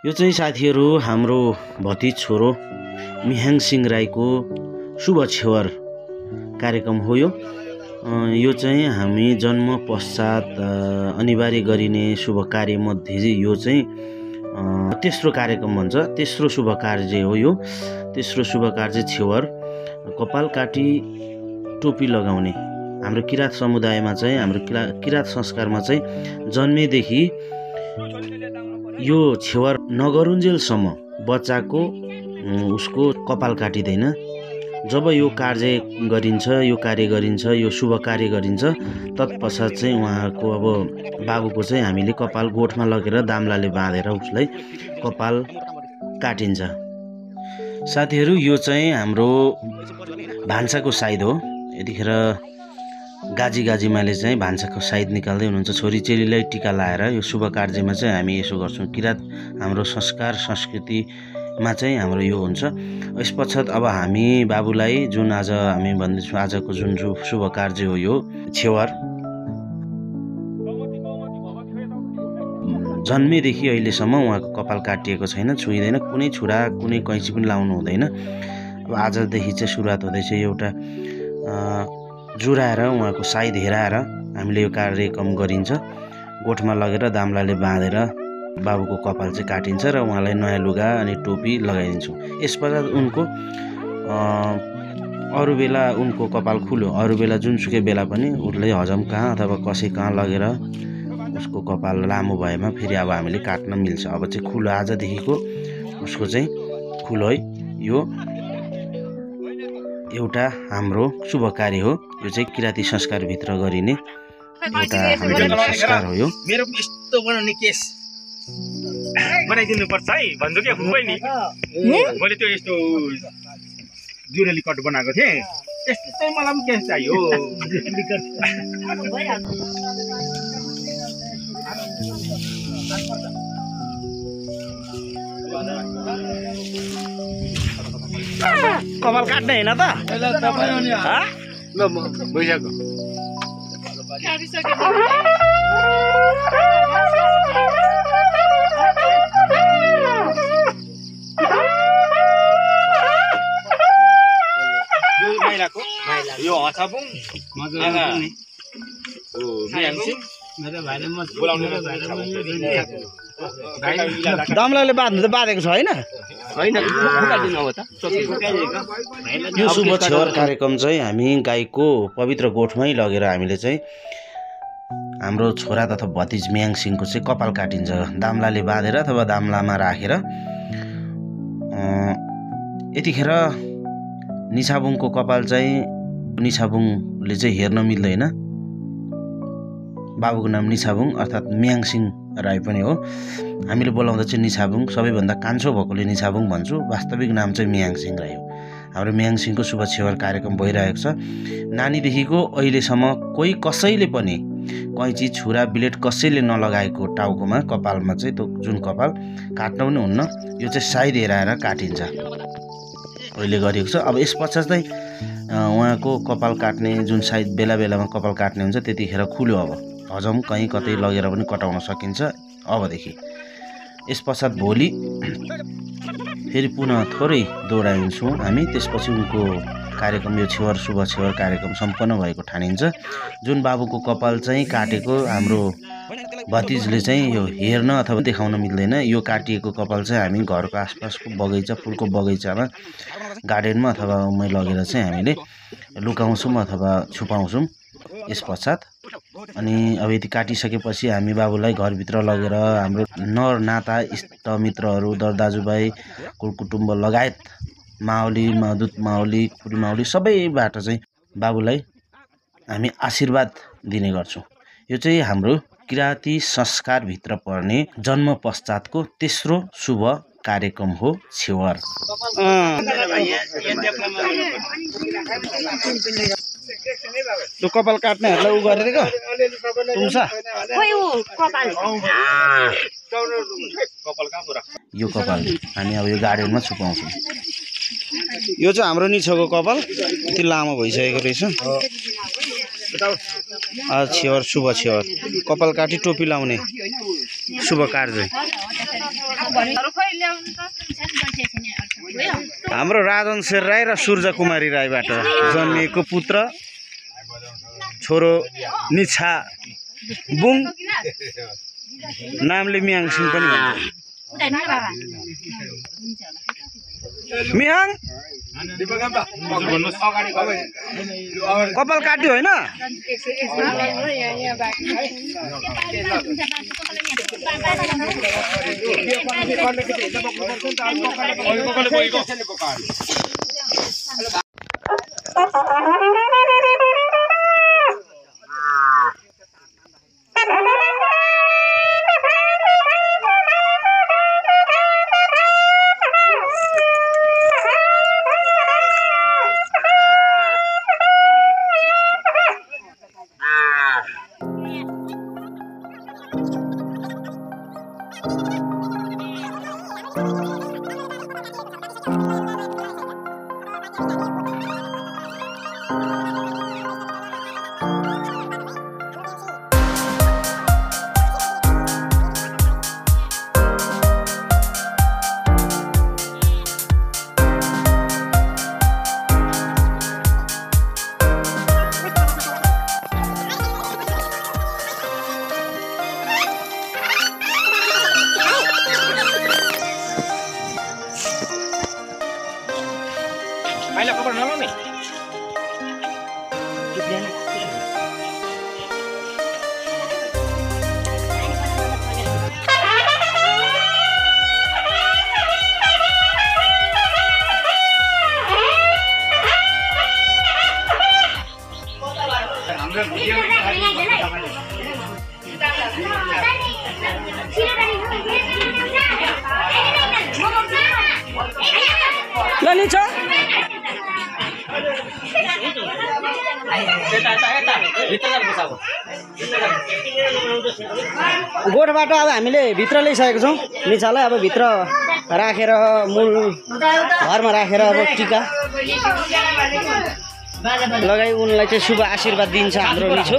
यो चाहिँ साथीहरू हाम्रो भतिज छोरो मिहाङ सिंह राईको शुभ छेवर कार्यक्रम हो। यो चाहिँ हामी जन्म पश्चात अनिवार्य गरिने शुभ कार्य मध्ये यो चाहिँ तेस्रो कार्यक्रम भन्छ। तेस्रो शुभ कार्य हो यो। तेस्रो शुभ कार्य छेवर, कपाल काटी टोपी लगाउने। हाम्रो किरात समुदायमा चाहिँ हाम्रो किरात संस्कारमा चाहिँ जन्मेदेखि यो छेवर नगरुन्जेलसम्म बच्चाको उसको कपाल काटिँदैन। जब यो कार्य गरिन्छ, यो शुभ कार्य गरिन्छ, तत्पश्चात चाहिँ उहाँको अब बाबुको चाहिँ हामीले कपाल गोठमा लगेर दाम्लाले बाँधेर उसलाई कपाल काटिन्छ। साथीहरू यो चाहिँ हाम्रो भान्साको साइद हो। यतिखेर गाजीमाले चाहिँ भान्साको साइद निकाल्दै हुनुहुन्छ। छोरी चेलीलाई टिका लाएर यो शुभ कार्यमा चाहिँ हामी यसो गर्छौँ। किरात हाम्रो संस्कार संस्कृतिमा चाहिँ हाम्रो यो हुन्छ। यस पश्चात अब हामी बाबुलाई जुन आज हामी भन्दैछौँ, आजको जुन शुभ कार्य हो यो छेवर, जन्मेदेखि अहिलेसम्म उहाँको कपाल काटिएको छैन, छुइँदैन। कुनै छुरा कुनै कैँची पनि लाउनु हुँदैन। अब आजदेखि चाहिँ सुरुवात हुँदैछ। एउटा जुराएर उहाँको साइद हेराएर हामीले यो कार्यक्रम गरिन्छ। गोठमा लगेर दाम्लाले बाँधेर बाबुको कपाल चाहिँ काटिन्छ र उहाँलाई नयाँ लुगा अनि टोपी लगाइदिन्छौँ। यसपश्चात उनको अरू बेला उनको कपाल खुल्यो, अरू बेला जुनसुकै बेला पनि उसले हजम कहाँ अथवा कसै कहाँ लगेर उसको कपाल लामो भएमा फेरि अब हामीले काट्न मिल्छ। अब चाहिँ खुलो, आजदेखिको उसको चाहिँ खुलो है। यो एउटा हाम्रो शुभ कार्य हो। यो चाहिँ किराती संस्कारभित्र गरिने एउटा हाम्रो संस्कार हो। यो मेरो यस्तो बनाउने केस बनाइदिनु पर्छ है भन्छु के खुबै नि। मैले त्यो यस्तो जुरेली कट बनाएको थिएँ, यस्तै मलाई पनि केस चाहियो। कपाल काट्ने होइन त भइसक्यो। यो हछापुङ दाम्लाले बाँध्नु त बाँधेको छ होइन। यो शुभ छेवर कार्यक्रम चाहिँ हामी गाईको पवित्र गोठमै लगेर हामीले चाहिँ हाम्रो छोरा तथा भतिज मिहाङ सिंहको चाहिँ कपाल काटिन्छ। दाम्लाले बाँधेर अथवा दाम्लामा राखेर। यतिखेर निछाबुङको कपाल चाहिँ निछाबुङले चाहिँ हेर्न मिल्दैन। बाबुको नाम निछाबुङ अर्थात् मिहाङ सिंह राई पनि हो। हामीले बोलाउँदा चाहिँ निछाबुङ, सबैभन्दा कान्छो भएकोले निछाबुङ भन्छु। वास्तविक नाम चाहिँ मिहाङ सिंह राई हो। हाम्रो मिहाङ सिंहको शुभ छेवर कार्यक्रम भइरहेको छ। नानीदेखिको अहिलेसम्म कोही कसैले पनि कैँची छुरा ब्लेड कसैले नलगाएको टाउकोमा कपालमा चाहिँ त्यो जुन कपाल काट्न पनि हुन्न। यो चाहिँ साइद हेराएर काटिन्छ अहिले गरिएको छ। अब यस पश्चात चाहिँ उहाँको कपाल काट्ने जुन साइद बेला बेलामा कपाल काट्ने हुन्छ त्यतिखेर खुल्यो। अब हजम कहीँ कतै लगेर पनि कटाउन सकिन्छ अबदेखि। यस पश्चात भोलि फेरि पुनः थोरै दौडाइन्छौँ हामी। त्यसपछि उनको कार्यक्रम, यो छेवर शुभ छेवर कार्यक्रम सम्पन्न भएको ठानिन्छ। जुन बाबुको कपाल चाहिँ काटेको हाम्रो भतिजले चाहिँ यो हेर्न अथवा देखाउन मिल्दैन। यो काटिएको कपाल चाहिँ हामी घरको आसपासको बगैँचा, फुलको बगैँचामा, गार्डनमा अथवा मै लगेर चाहिँ हामीले लुकाउँछौँ अथवा छुपाउँछौँ यस पश्चात। अनि अब यति काटिसकेपछि हामी बाबुलाई घरभित्र लगेर हाम्रो नर नाता इष्टमित्रहरू, दर दाजुभाइ, कुलकुटुम्ब लगायत मावली, मादुत मावली, खुरी मावली सबैबाट चाहिँ बाबुलाई हामी आशीर्वाद दिने गर्छौँ। यो चाहिँ हाम्रो किराती संस्कारभित्र पर्ने जन्म पश्चातको तेस्रो शुभ कार्यक्रम हो छेवर। त्यो कपाल काट्नेहरूलाई उ गरेको यो कपाल हामी अब यो गार्डनमा छुपाउँछौँ। यो चाहिँ हाम्रो निछोको कपाल यति लामो भइसकेको रहेछ। छेवर शुभ छेवर कपाल काटी टोपी लाउने शुभ कार्य हाम्रो राजन शेर राई र सूर्य कुमारी राईबाट जन्मिएको पुत्र छोरो निछा बुङ नामले मियाङसिङ पनि भन्छ मियाङ कपाल काट्यो होइन माइला कपडा नलाउने लनी छ गोठबाट अब हामीले भित्र ल्याइसकेको छौँ निचालाई अब भित्र राखेर मूल घरमा राखेर अब टिका लगाई उनलाई चाहिँ शुभ आशीर्वाद दिन्छ हाम्रो निचो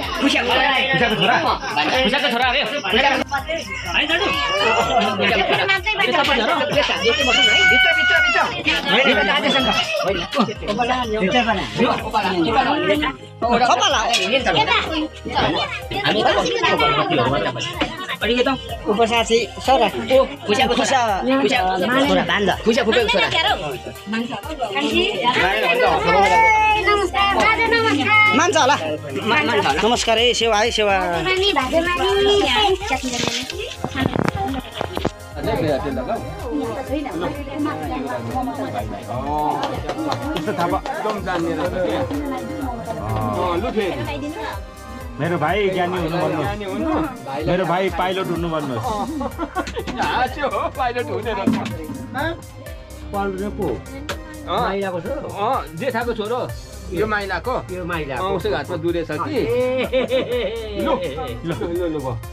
उपसासी छोरा मान्छ होला नमस्कार है सेवा है सेवा मेरो भाइ ज्ञानी हुनु भन्नुहोस् मेरो भाइ पाइलट हुनु भन्नुहोस् पाइलट हुने जेठाको छोरो यो माइलाको उसको घाटमा दुरेछ कि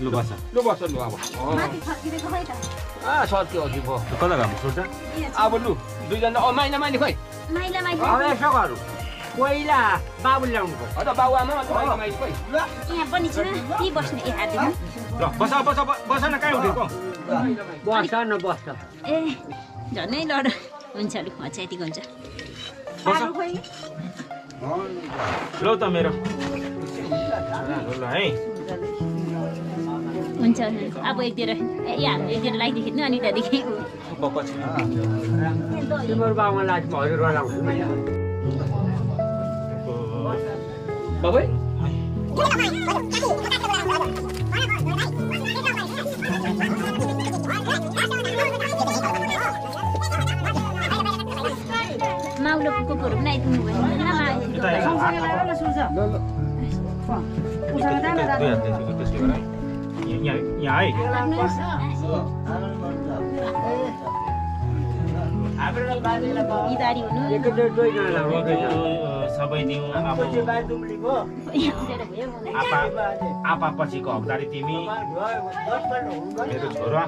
लु बस अब सर्क्यो अघि भयो कता घाम सोच अब लु दुईजना माइला माइली खोइ यसो गरौँ पहिला बाबु ल्याउनु पर्छ बाबु आमा माइली खोइ यहाँ पनि छ के बस्ने ए हात दिनु ल बस बस बस न कहाँ उठेको बस्छ न बस्छ ए झनै लड हुन्छ लु अच्छा यतिको हुन्छ ल त मेरो ल है हुन्छ अब एकतिर ए हाम्रो एकतिर लागिदिनु अनि त्यहाँदेखि तिम्रो बाबुमा लाज हजुर लाउँछु बाबु माउलो कुकुरहरू पनि आइपुग्नु भयो यहाँ है बिदारी हुनु सबै दिउँ अब आपा पछिको हकदारी तिमी मेरो छोरा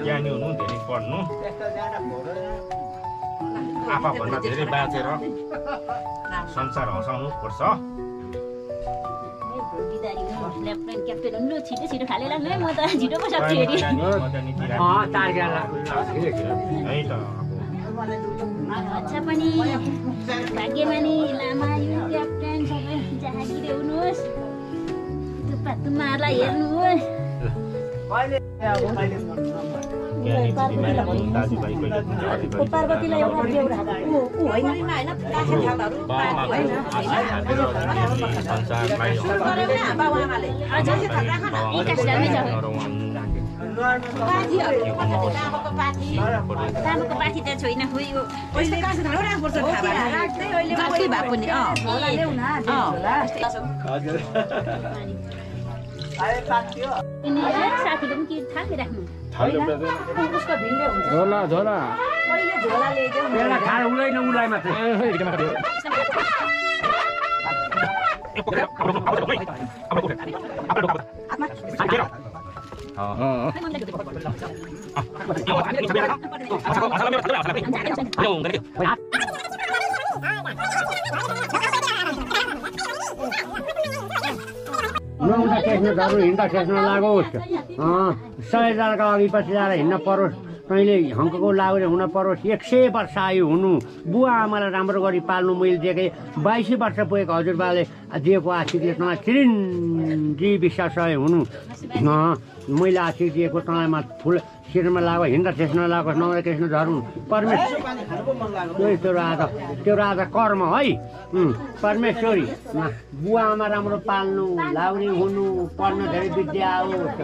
ज्ञानी हुनु धेरै पढ्नु आफाभन्दा धेरै बाँचेर संसार हँसाउनु पर्छ लेफ्टिनेन्ट क्याप्टेन हुनु छिटो छिटो खाले लाग्नु है म त छिटो पो सक्छु हेरि अच्छा पनि भाग्यमानी लामा यो क्याप्टेन सबै जागिरे हुनुहोस् तुम्हाहरूलाई हेर्नु हो पार्वतीलाई एउटा बेउरा तामाको पाठी त छैन खोइ यो साथीले पनि के थाकिराख्नु झोला झोला उसलाई मात्रै नहुँदा खेच्न जरुर हिँड्दा खेच्न लागोस् 100 जनाको अघि पछि जाएर हिँड्न परोस् तैँले हङ्कको लागुले हुन परोस् 100 वर्ष आयु हुनु बुवा आमालाई राम्रो गरी पाल्नु मैले दिएकै 22 वर्ष पुगेको हजुरबाले दिएको आशिकले तँलाई चिरिन्जी विश्वास हुनु मैले आशिक दिएको तँलाईमा फुल शिरमा लाग्यो हिँड्दा ठेस्न लागोस् नहुँदा खेच्न झर्नु परमेश्वर त्यो राजा कर्म है परमेश्वरी बुवा आमा राम्रो पाल्नु लाउने हुनु पढ्न धेरै विद्या आओस्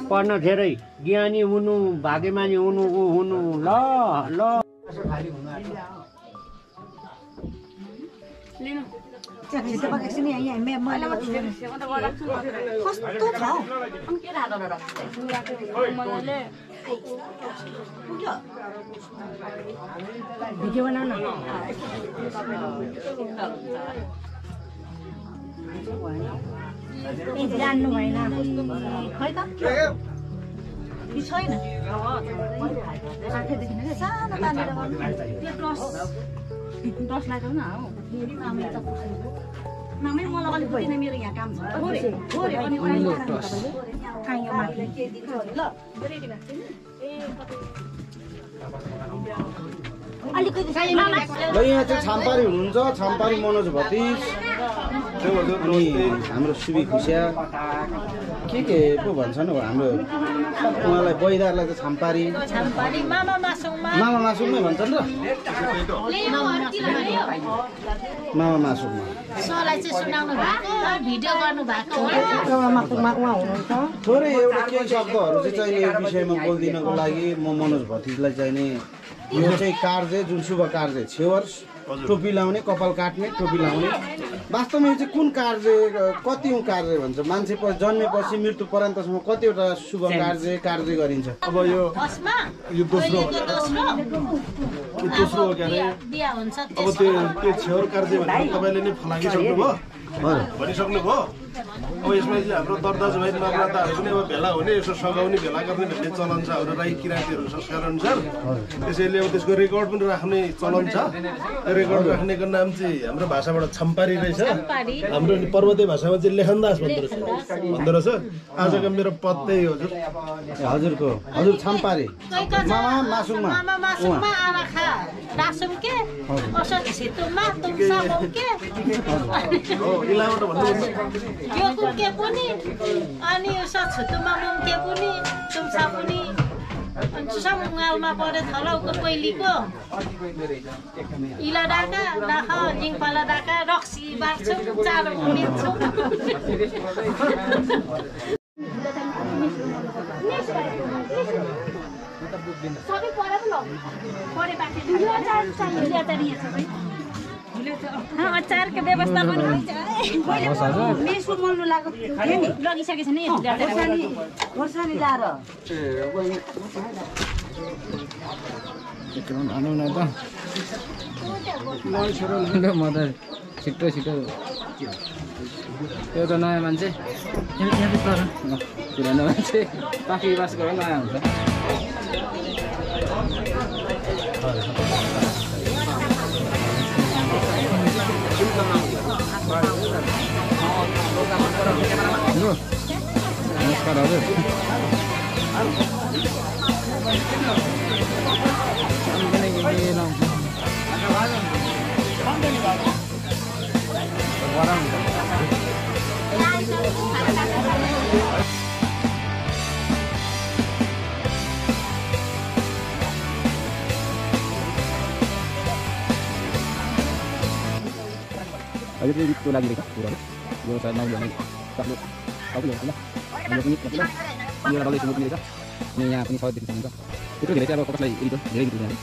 पढ्न धेरै ज्ञानी हुनु भाग्यमानी हुनु ऊ हुनु ल ल भिडियो बनाउन जान्नु भएन खै त छैन सानो तानेर दस लाग्यो न हौ मामै मलाई अलिक बुझ्दैन मेरो यहाँ काम छ ल यहाँ चाहिँ छाम्पारी हुनुहुन्छ छाम्पारी मनोज भतिज अनि हाम्रो सुबी खुसिया के पो भन्छन् हौ हाम्रो उहाँलाई बैदारलाई चाहिँ छाम्पारी मामा मासुङमै भन्छन् र मामा मासुङमा सरलाई चाहिँ सुनाउनु भएको भिडियो गर्नु भएको थोरै एउटा केही शब्दहरू चाहिँ चाहिने यो विषयमा बोलिदिनको लागि म मनोज भतिजलाई चाहिने यो चाहिँ कार्य जुन शुभ कार्य छेवर टोपी लाउने कपाल काट्ने टोपी लाउने वास्तवमा यो चाहिँ कुन कार्य कतिौं कार्य भन्छ मान्छे जन्मेपछि मृत्यु पर्यन्तसम्म कतिवटा शुभ कार्य गरिन्छ अब यो दोस्रो हो के अरे अब त्यो छेवर कार्य भनेर तपाईँले नै फलागिसक्नुभयो भनिसक्नुभयो अब यसमा चाहिँ हाम्रो दर्दाजुभाइ नर्दाहरू पनि अब भेला हुने यसो सघाउने भेला गर्ने भन्ने चलन छ हाम्रो राई किराँतीहरू संस्कार अनुसार त्यसैले अब त्यसको रेकर्ड पनि राख्ने चलन छ रेकर्ड राख्नेको नाम चाहिँ हाम्रो भाषाबाट छम्पारी रहेछ हाम्रो पर्वतीय भाषामा चाहिँ लेखनदास भन्दो रहेछ आजको मेरो पद त्यही हजुर हजुर छम्पारी मामा मासुङमा इलाबाट भन्नु यो कुके पनि अनि सछुतुमा मुके पनि तुमसा पनि अनि समुङालमा परे थलाउको पहिलीको इला डाका डाख जिङपाला डाका रक्सी बार्छु चारो मिल्छु सबै परे पो परे बाटे यो चार चाहियो चाहियो सबै अचारको व्यवस्था पनि हुन्छ मेसो मल्नु लाग्यो लगिसकेछ नि खोर्सानी जार भनौँ न त म त छिटो त्यो त नयाँ मान्छे पुरानो मान्छे पाखी बास गरेर नयाँ हुन्छ नमस्कार हजुर अझै रितको लागि रहेछ कुराहरू यो सायद नौ भने सबले सबैले हुन्छ यो पनि मतलब यो डल्लै सुन्नु पनि रहेछ अनि यहाँ पनि सहज देखिन्छ हुन्छ त्यत्रो धेरै चाहिँ अब कसलाई रितो धेरै रितो जाने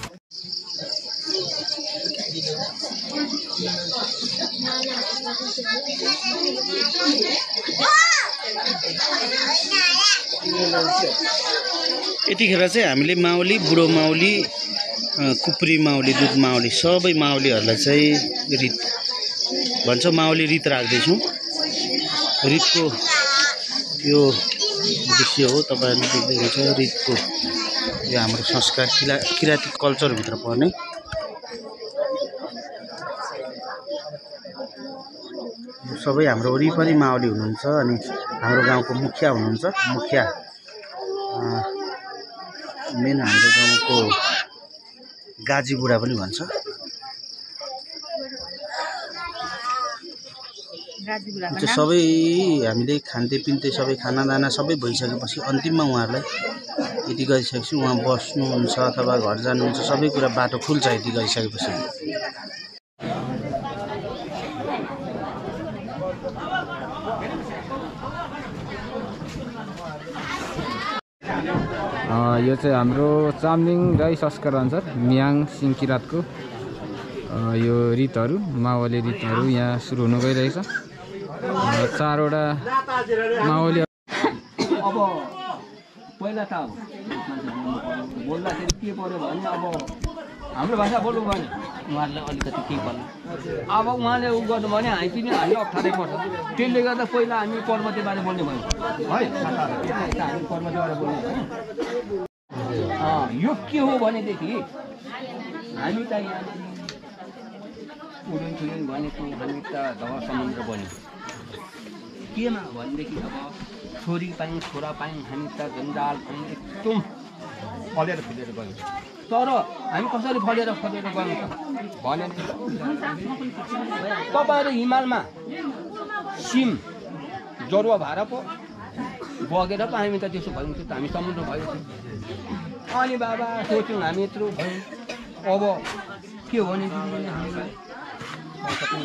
यतिखेर चाहिँ हामीले माउली बुढो माउली कुप्री माउली दुध माउली सबै माउलीहरूलाई चाहिँ रित भन्छ माउली रित राख्दैछौँ रितको यो दृश्य हो तपाईहरुले देख्दै हुनुहुन्छ रितको यो हाम्रो संस्कार किराँती कल्चरभित्र पर्ने सबै हाम्रो वरिपरि माउली हुनुहुन्छ अनि हाम्रो गाउँको मुखिया हुनुहुन्छ मुखिया मेन हाम्रो गाउँको गाजी बुढा पनि भन्छ सबै हामीले खान्ते पिन्ते सबै खानादाना सबै भइसकेपछि अन्तिममा उहाँहरूलाई यति गरिसकेपछि उहाँ बस्नुहुन्छ अथवा घर जानुहुन्छ सबै कुरा बाटो खुल्छ यति गरिसकेपछि यो चाहिँ हाम्रो चामलिङ राई संस्कार अनुसार मियाङ सिङ किराँतको यो रितहरू माओवाली रितहरू यहाँ सुरु हुन गइरहेछ चारवटा माओवाली अब पहिला त बोल्दाखेरि के पर्यो भने अब हाम्रो भाषा बोल्नु भने उहाँहरूलाई अलिकति के गर्नु अब उहाँले उ गर्नु भने हामी पनि हामी अप्ठ्यारै पर्छ त्यसले गर्दा पहिला हामी पर्वतेबारे बोल्ने भयौँ है हामी पर्वतेबारे बोल्ने यो के हो भनेदेखि हामी त यहाँ उडुन चुडुन भनेको हामी त दह समुद्र बन्यो केमा भनेदेखि अब छोरी पायौँ छोरा पायौँ हामी त जन्जाल पायौँ एकदम फलेर फुलेर गयौँ तर हामी कसरी फलेर फलेर गयौँ भने तपाईँहरू हिमालमा सिम जरुवा भएर पो बगेर पो हामी त त्यसो भयौँ त हामी समुद्र भयो अनि बाबा सोच्यौँ हामी यत्रो भयौँ अब के हो भने हामीलाई पनि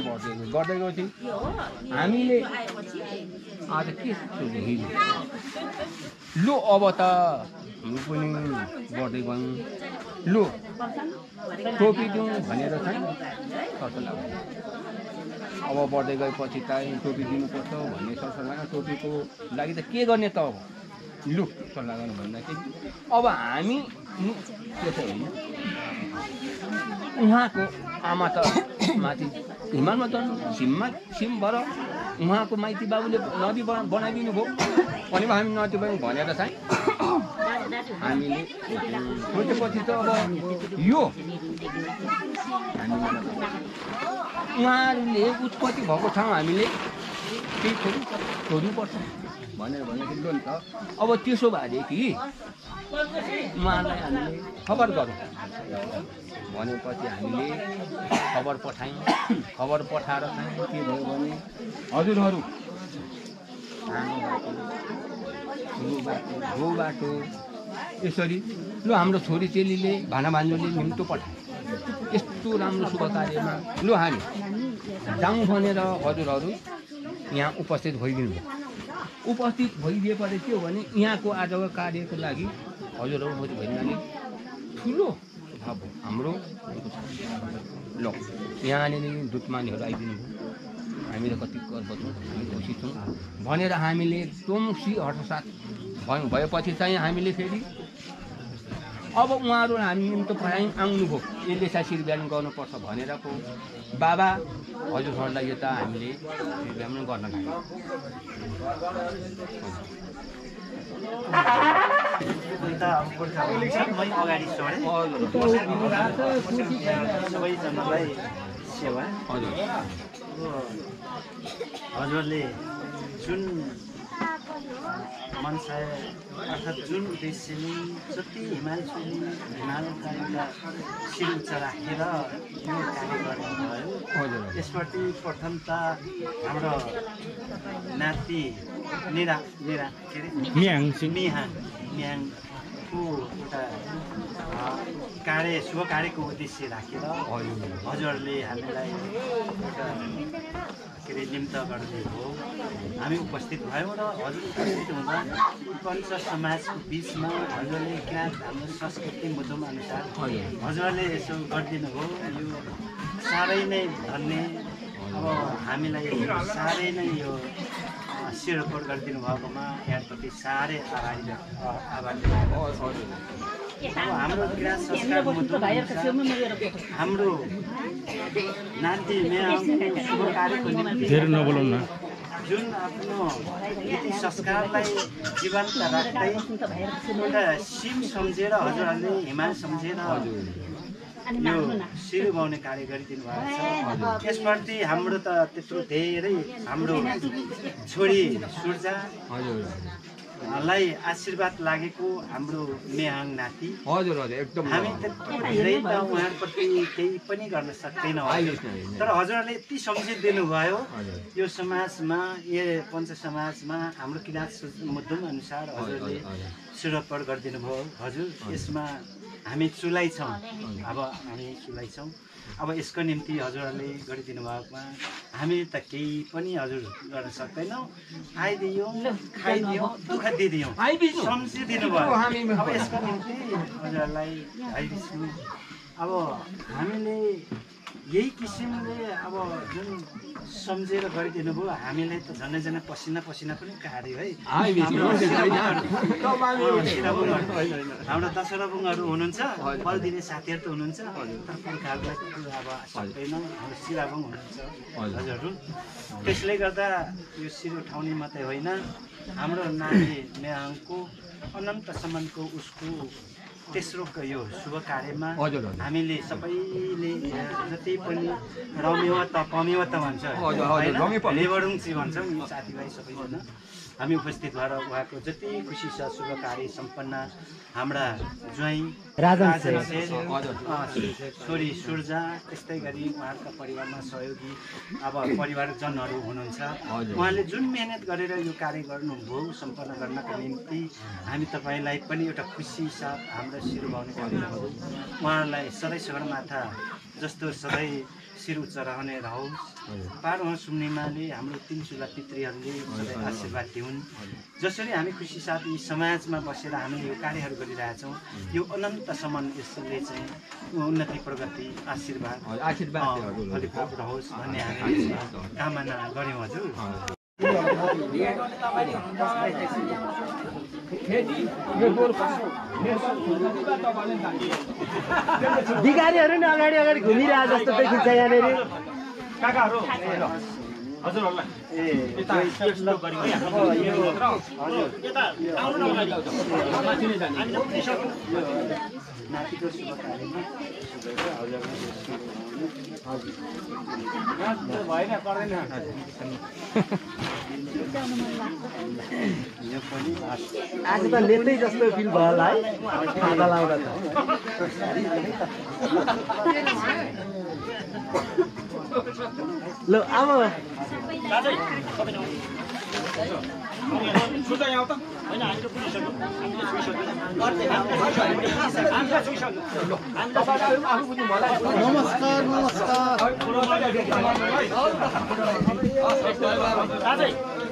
गर्दै गयो थियो हामीले आज के हिजो लु अब त हामी पनि गर्दै गयौँ लु टोपी दिउँ भनेर चाहिँ सरसल्लाह अब बढ्दै गएपछि त टोपी दिनुपर्छ भन्ने सरसल्लाह टोपीको लागि त के गर्ने त अब लु सल्लाह गर्नु भन्दाखेरि अब हामी त्यसो होइन उहाँको आमा त माथि हिमालमा त सिमबाट उहाँको माइती बाबुले नदी बनाइदिनु भयो अनि हामी नदी भनेर चाहिँ हामीले सोचेपछि त अब यो उहाँहरूले उत्पत्ति भएको ठाउँ हामीले केही छोड्नुपर्छ भनेर भन्दाखेरि नि त अब त्यसो भएदेखि उहाँलाई हामीले खबर गरौँ भनेपछि हामीले खबर पठायौँ खबर पठाएर चाहिँ के भयो भने हजुरहरू ठुलो बाटो यसरी लु हाम्रो छोरी चेलीले भाना भान्जोले निम्तो पठायो यस्तो राम्रो शुभ कार्यमा लु हामी जाउँ भनेर हजुरहरू यहाँ उपस्थित भइदिनु भयो उपस्थित भइदिएपछि के हो भने यहाँको आजको कार्यको लागि हजुरहरू भइदिनाले ठुलो हाम्रो ल यहाँनिर दुधमानीहरू आइदिनु भयो हामी त कति गर्व छौँ हामी खुसी छौँ भनेर हामीले एकदम हठसाथ भएपछि चाहिँ हामीले फेरि अब उहाँहरू हामी निम्तो पठायौँ आउनुभयो यसले चाहिँ बिहान गर्नुपर्छ भनेर पो बाबा हजुरहरूलाई यो त हामीले बिहान गर्न लाग्यौँ हजुरले जुन मनसाय अर्थात् जुन उद्देश्यले जति हिमालका एउटा शिर उच्च राखेर यो कार्य गर्नुभयो यसप्रति प्रथम त हाम्रो नाति मियाङको एउटा शुभ कार्यको उद्देश्य राखेर हजुरहरूले हामीलाई एउटा निम्त गर्दै हो हामी उपस्थित भयौँ र हजुर उपस्थित हुँदा पञ्च समाजको बिचमा हजुरले किराँत हाम्रो संस्कृति मुद्दम अनुसार हजुरले यसो गरिदिनु भयो यो साह्रै नै धन्य अब हामीलाई साह्रै नै यो शिरपोट गरिदिनु भएकोमा यहाँप्रति साह्रै आभारी हाम्रो किराँत संस्कार हाम्रो नाति मेयाङको शुभ कार्यको निम्ति जुन आफ्नो नीति संस्कारलाई जीवन्त राख्दै एउटा सिम सम्झेर हजुरहरूले हिमाल सम्झेर यो शिर उभाउने कार्य गरिदिनु भएको छ यसप्रति हाम्रो त त्यत्रो धेरै हाम्रो छोरी सुर्जा लाई आशीर्वाद लागेको हाम्रो मेहाङ नाति एकदम हामी त्यत्रो धेरै त उहाँप्रति केही पनि गर्न सक्दैनौँ तर हजुरहरूले यति सम्झिदिनु भयो यो समाजमा यो पञ्च समाजमा हाम्रो किराँत मुद्दम अनुसार हजुरले शिरोपण गरिदिनु भयो हजुर यसमा हामी चुलाइछौँ अब यसको निम्ति हजुरहरूले गरिदिनु भएकोमा हामी त केही पनि हजुर गर्न सक्दैनौँ आइदियौँ खाइदियौँ दुःख दिइदियौँ सम्झिदिनु भयो अब यसको निम्ति हजुरहरूलाई आइदिन्छु अब हामीले यही किसिमले अब जुन सम्झेर गरिदिनु भयो हामीलाई त झन्डै झन्डै पसिना पनि कार्य है हाम्रो दशरथबुङहरू हुनुहुन्छ फल दिने साथीहरू त हुनुहुन्छ तर पुर्खाहरूलाई अब सक्दैनौँ हाम्रो सिराबुङ हुनुहुन्छ हजुरहरू त्यसले गर्दा यो शिर उठाउने मात्रै होइन हाम्रो नानी मेहाङको अनन्तसम्मको उसको तेस्रो यो शुभ कार्यमा हामीले सबैले जति पनि रम्यो त पम्यो त भन्छ लेबडुङची भन्छौँ साथीभाइ सबैजना हामी उपस्थित भएर उहाँको जति खुसी छ शुभ कार्य सम्पन्न हाम्रा ज्वाइँ छोरी सुर्जा त्यस्तै गरी उहाँका परिवारमा सहयोगी अब परिवारजनहरू हुनुहुन्छ उहाँले जुन मेहनत गरेर यो कार्य गर्नुभयो सम्पन्न गर्नका निम्ति हामी तपाईँलाई पनि एउटा खुसी साथ हाम्रो शिर उभाउने कार्यहरू उहाँहरूलाई सधैँ सगरमाथा जस्तो सधैँ शिर उच्च रहने रहोस् पार सुम्निमाले हाम्रो तीन चुला पितृहरूले सधैँ आशीर्वाद दिउन् जसरी हामी खुसी साथ यी समाजमा बसेर हामीले यो कार्यहरू गरिरहेछौँ यो अनन्तसम्म यसले चाहिँ उन्नति प्रगति आशीर्वाद फलिफल रहोस् भन्ने हामी कामना गऱ्यौँ हजुर भिखारीहरू नि अगाडि घुमिरहे जस्तो देखिन्छ यहाँनिर काकाहरू हजुरहरूलाई नातिको शुभ कार्यमा भएन पर्दैन आज त लेतै जस्तो फिल भयो होला है खाजा लाउँदा ल अब सुझा यहाँ त होइन हामीले पुगिसक्यौँ नमस्कार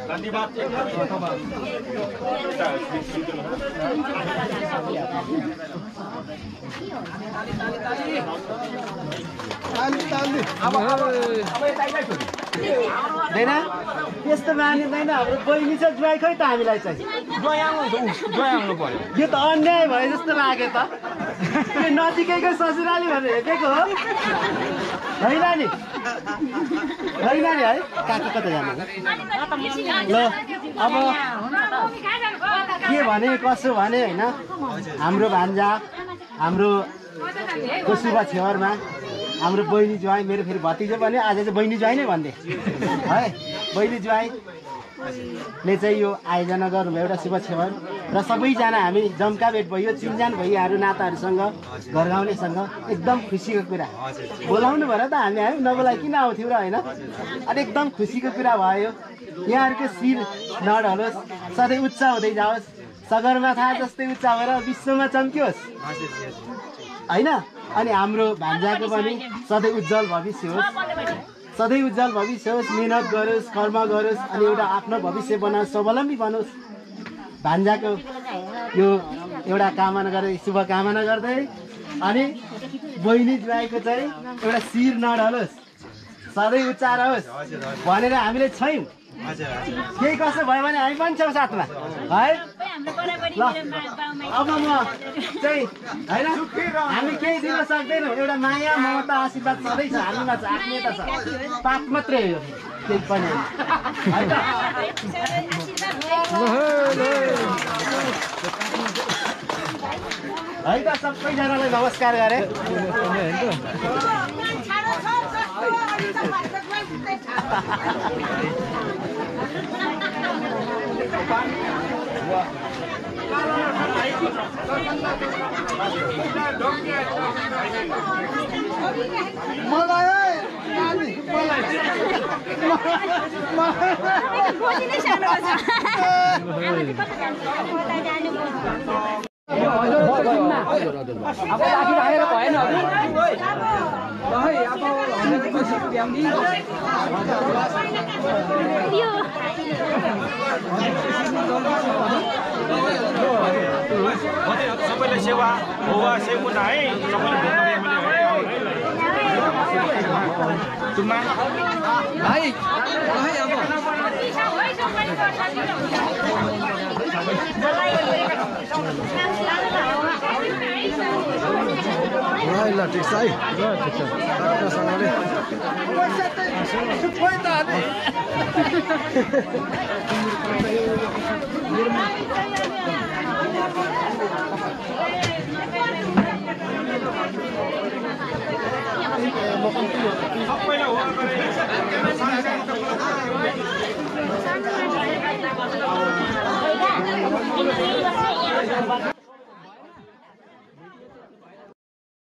धन्यवाद यस्तो मानिँदैन हाम्रो बहिनी छ ज्वाइँ खै त हामीलाई चाहिँ यो त अन्याय भयो जस्तो लाग्यो त नजिकैको ससुराली भनेर हेरेको हो होइन नि है काका कता जानु ल अब के भने कसो भने होइन हाम्रो भान्जा हाम्रो शुभ छेवरमा हाम्रो बहिनी ज्वाइँ मेरो फेरि भतिजो भने आज चाहिँ बहिनी ज्वाइँ नै भनिदिए है बहिनी ज्वाइँ ले चाहिँ यो आयोजना गर्नुभयो एउटा शुभ छेवर र सबैजना हामी जम्का भेट भयो चिनजान भइहाल्यो नाताहरूसँग घरगाउँलेसँग एकदम खुसीको कुरा बोलाउनु भएर त हामी आयौँ नबोलाइ किन आउँथ्यौँ र होइन अनि एकदम खुसीको कुरा भयो यहाँहरूको शिर नढलोस् सधैँ उच्च हुँदै जाओस् सगरमाथा जस्तै उच्च भएर विश्वमा चम्कियोस् होइन अनि हाम्रो भान्जाको पनि सधैँ उज्जवल भविष्य होस् सधैँ उज्जवल भविष्य होस् मेहनत गरोस् कर्म गरोस् अनि एउटा आफ्नो भविष्य बनाओस् स्वावलम्बी बनोस् भान्जाको यो एउटा कामना गर्दै शुभकामना गर्दै अनि बहिनी ज्वाइँको चाहिँ एउटा शिर नढलोस् सधैँ उच्च रहोस् भनेर हामीले छैयौँ केही कसो भयो भने हामी पनि छौँ साथमा है ल अब म चाहिँ होइन हामी केही दिन सक्दैनौँ एउटा माया ममता आशीर्वाद सधैँ छ हामीमा छ आत्मीयता छ पाप मात्रै हो केही पनि है त है त सबैजनालाई नमस्कार गरे अब राखी राखेर भएन सबैले सेवा होवा सेवा है सबैले भाइ ल ठिक छ है राम्रोसँगले सबैले